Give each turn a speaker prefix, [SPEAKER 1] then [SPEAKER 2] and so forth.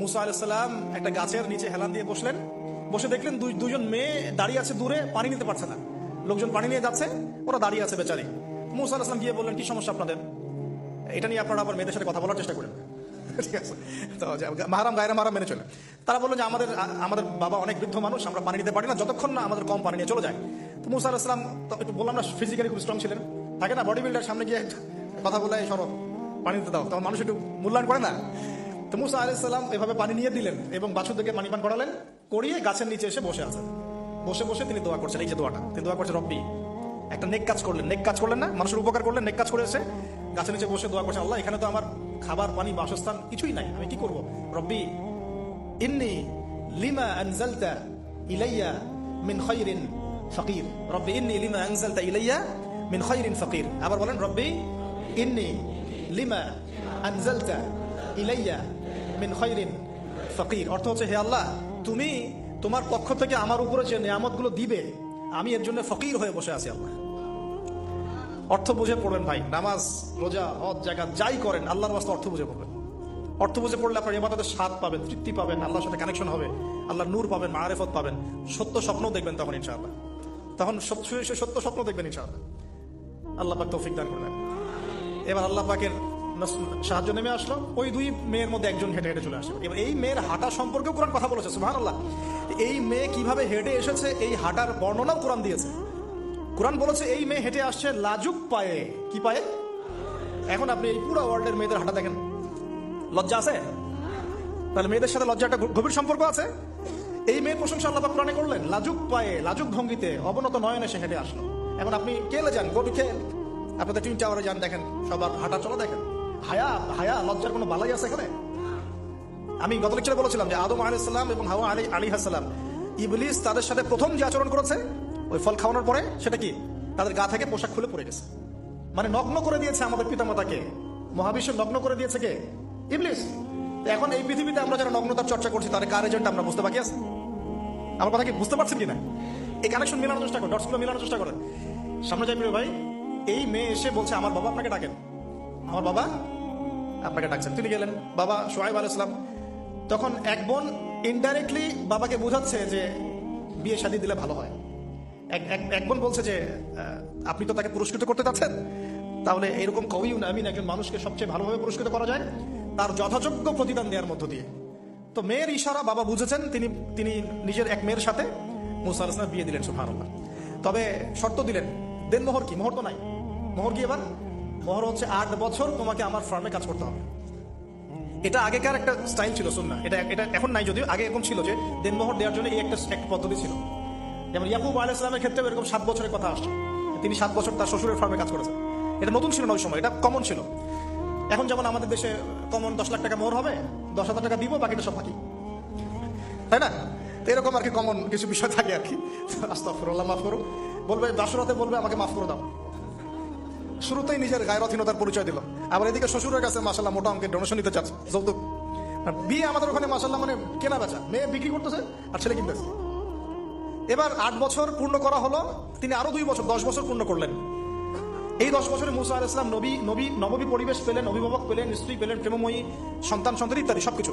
[SPEAKER 1] মুসা আলাইহিস সালাম একটা গাছের নিচে হেলান দিয়ে বসলেন, বসে দেখলেন দুইজন মেয়ে দাঁড়িয়ে আছে দূরে, পানি নিতে পারছে না। লোকজন পানি নিয়ে যাচ্ছে, ওরা দাঁড়িয়ে আছে বেচারি। মুসা আলাইহিস সালাম গিয়ে বললেন, কি সমস্যা আপনাদের? এটা নিয়ে আপনারা আবার মেয়েদের সাথে কথা বলার চেষ্টা করেন। ঠিক আছে, তো মাহারাম গায়রা মাহারাম মেনে চলে। তারা বললো যে আমাদের বাবা অনেক বৃদ্ধ মানুষ, আমরা পানি নিতে পারি না যতক্ষণ না আমাদের কম পানি নিয়ে চলে যায়। তো মুসা আলাইহিস সালাম একটু বললাম না, ফিজিক্যালি খুব স্ট্রং ছিলেন, থাকে না বডি বিল্ডার, সামনে গিয়ে কথা বলে সরব পানি দিতে দাও, তখন মানুষ একটু মূল্যায়ন করে না। তো মুসা আলাইহিস সালাম এভাবে পানি নিয়ে দিলেন এবং বাছুরদেরকে পানি পান করালেন, করিয়ে গাছের নিচে এসে বসে আছেন। বসে বসে তিনি দোয়া করছেন, এই যে দোয়াটা তিনি দোয়া করছেন, রব্বি, একটা নেক কাজ করলেন, নেক কাজ করলেন না, মানুষের উপকার করলেন, নেক কাজ করে এসে গাছের নিচে বসে দোয়া করছেন, আল্লাহ এখানে তো আমার খাবার পানি বাসস্থান কিছুই নাই, আমি কি করব? রব্বি ইন্নী লিমা আনজালতা ইলাইয়া মিন খায়রিন ফাকির, রব্বি ইন্নী লিমা আনজালতা ইলাইয়া মিন খায়রিন ফাকির। আবার বলেন, রব্বি ইন্নী লিমা আনজালতা ইলাইয়া মিন খায়রিন ফাকির। অর্থ হচ্ছে, হে আল্লাহ, তুমি তোমার পক্ষ থেকে আমার উপরে যে নিয়ামতগুলো দিবে, আমি এর জন্য ফকির হয়ে বসে আছি আল্লাহ। অর্থ বুঝে পড়বেন ভাই, নামাজ রোজা হজ জাকাত যাই করেন আল্লাহর ওয়াস্তে অর্থ বুঝে পড়বেন। অর্থ বুঝে পড়লে আপনার ইবাদতের স্বাদ পাবেন, তৃপ্তি পাবেন, আল্লাহর সাথে কানেকশন হবে, আল্লাহর নূর পাবেন, মারিফত পাবেন, সত্য স্বপ্ন দেখবেন তখন ইনশাআল্লাহ, তখন সত্য স্বপ্ন দেখবেন ইনশাআল্লাহ। আল্লাহ পাক তৌফিক দান করবেন। এবার আল্লাহ পাকের সাহায্য নেমে আসলো, ওই দুই মেয়ের মধ্যে একজন হেঁটে হেঁটে চলে আসে। এবার এই মেয়ের হাঁটা সম্পর্কেও কোরআন কথা বলেছে, সুবহানাল্লাহ। এই মেয়ে কিভাবে হেঁটে এসেছে এই হাঁটার বর্ণনাও কোরআন দিয়েছে। কোরআন বলেছে এই মেয়ে হেঁটে আসছে লাজুক পায়ে। কি পায়ে? এখন আপনি এই পুরো ওয়ার্ল্ডের মেয়েদের হাঁটা দেখেন, লজ্জা আছে? তাহলে মেয়েদের সাথে লজ্জা একটা গভীর সম্পর্ক আছে। এই মেয়ের প্রশংসা আল্লাহ পাক কোরআনে করলেন, লাজুক পায়ে, লাজুক ভঙ্গিতে, অবনত নয়নে সে হেঁটে আসলো। এখন আপনি কেলে যান, গো টু কেল, আপনাদের টুইন টাওয়ারে যান, দেখেন সবার হাঁটা চলা দেখেন। হায়া লজ্জার কোনো বালাই আছে এখানে? আমি গত লেকচারে বলেছিলাম যে আদম আলাইহিস সালাম এবং হাওয়া আলাইহিস সালাম, ইবলিস তাদের সাথে প্রথম যে আচরণ করেছে ওই ফল খাওয়ানোর পরে, সেটা কি? তাদের গা থেকে পোশাক খুলে পড়ে গেছে, মানে নগ্ন করে দিয়েছে আমাদের পিতামাতাকে। মহাবিশ্ব নগ্ন করে দিয়েছে কে? ইবলিস। এখন এই পৃথিবীতে আমরা যারা নগ্নতার চর্চা করছি তাদের কার এজেন্ট আমরা বুঝতে বাকি আছে? আমার কথা কি বুঝতে পারছেন কিনা? এই কানেকশন মেলানোর চেষ্টা করেন, ডটসগুলো মেলানোর চেষ্টা করেন। সামনে যাই প্রিয় ভাই, এই মেয়ে এসে বলছে আমার বাবা আপনাকে ডাকেন, আমার বাবা আপনাকে ডাকছেন। তিনি গেলেন, বাবা শুআয়ব আলাইহিস সালাম। তখন এক বোন ইনডাইরেক্টলি বাবাকে বোঝাচ্ছে যে বিয়ে শাদী দিলে ভালো হয়। এক বোন বলছে যে আপনি তো তাকে পুরস্কৃত করতে চাচ্ছেন, তাহলে এরকম কবিও না, আমি একজন মানুষকে সবচেয়ে ভালোভাবে পুরস্কৃত করা যায় তার যথাযোগ্য প্রতিদান দেওয়ার মধ্য দিয়ে। তো মেয়ের ইশারা বাবা বুঝেছেন, তিনি নিজের এক মেয়ের সাথে মুসা আলাইহিস সালাম বিয়ে দিলেন, সুবহানাল্লাহ। তবে শর্ত দিলেন, দেন মোহর কি? মোহর তো নাই। মোহর কি এবার? মোহর হচ্ছে 8 বছর তোমাকে আমার ফার্মে কাজ করতে হবে। এটা আগেকার একটা স্টাইল ছিল, সুন্নাহ। এটা এখন নাই, যদিও আগে এরকম ছিল যে দেনমোহর দেওয়ার জন্য এই একটা পদ্ধতি ছিল। যেমন ইয়াকুব আলাইহিস সালামের ক্ষেত্রে এরকম 7 বছরের কথা আসছে, তিনি 7 বছর তার শ্বশুরের ফার্মে কাজ করেছেন। এটা নতুন ছিল না ওই সময়, এটা কমন ছিল। এখন যেমন আমাদের দেশে কমন 10 লাখ টাকা মোহর হবে, 10,000 টাকা দিব, বাকিটা সব বাকি, তাই না? তো এরকম আর কি কমন কিছু বিষয় থাকে আর কি। আস্তাগফিরুল্লাহ, মাফ করো। বলবে বাসরাতে, বলবে আমাকে মাফ করে দাও। শুরুতেই নিজের গায়রথহীনতার পরিচয় দিল। আবার এদিকে শ্বশুরের কাছে মাশাআল্লাহ মোটা অঙ্কের ডোনেশন নিতে চাচ্ছে, যৌতুক। বিয়ে আমাদের ওখানে মাশাআল্লাহ মানে কেনা বেচা, মেয়ে বিক্রি করতেছে আর ছেলে কিনতেছে। এবার 8 বছর পূর্ণ করা হলো, তিনি আরো 2 বছর 10 বছর পূর্ণ করলেন। এই 10 বছরে মুসা আলাইহিস সালাম নবী পরিবেশ পেলেন, অভিভাবক পেলেন, স্ত্রী পেলেন, প্রেমময়ী সন্তান ইত্যাদি সবকিছু।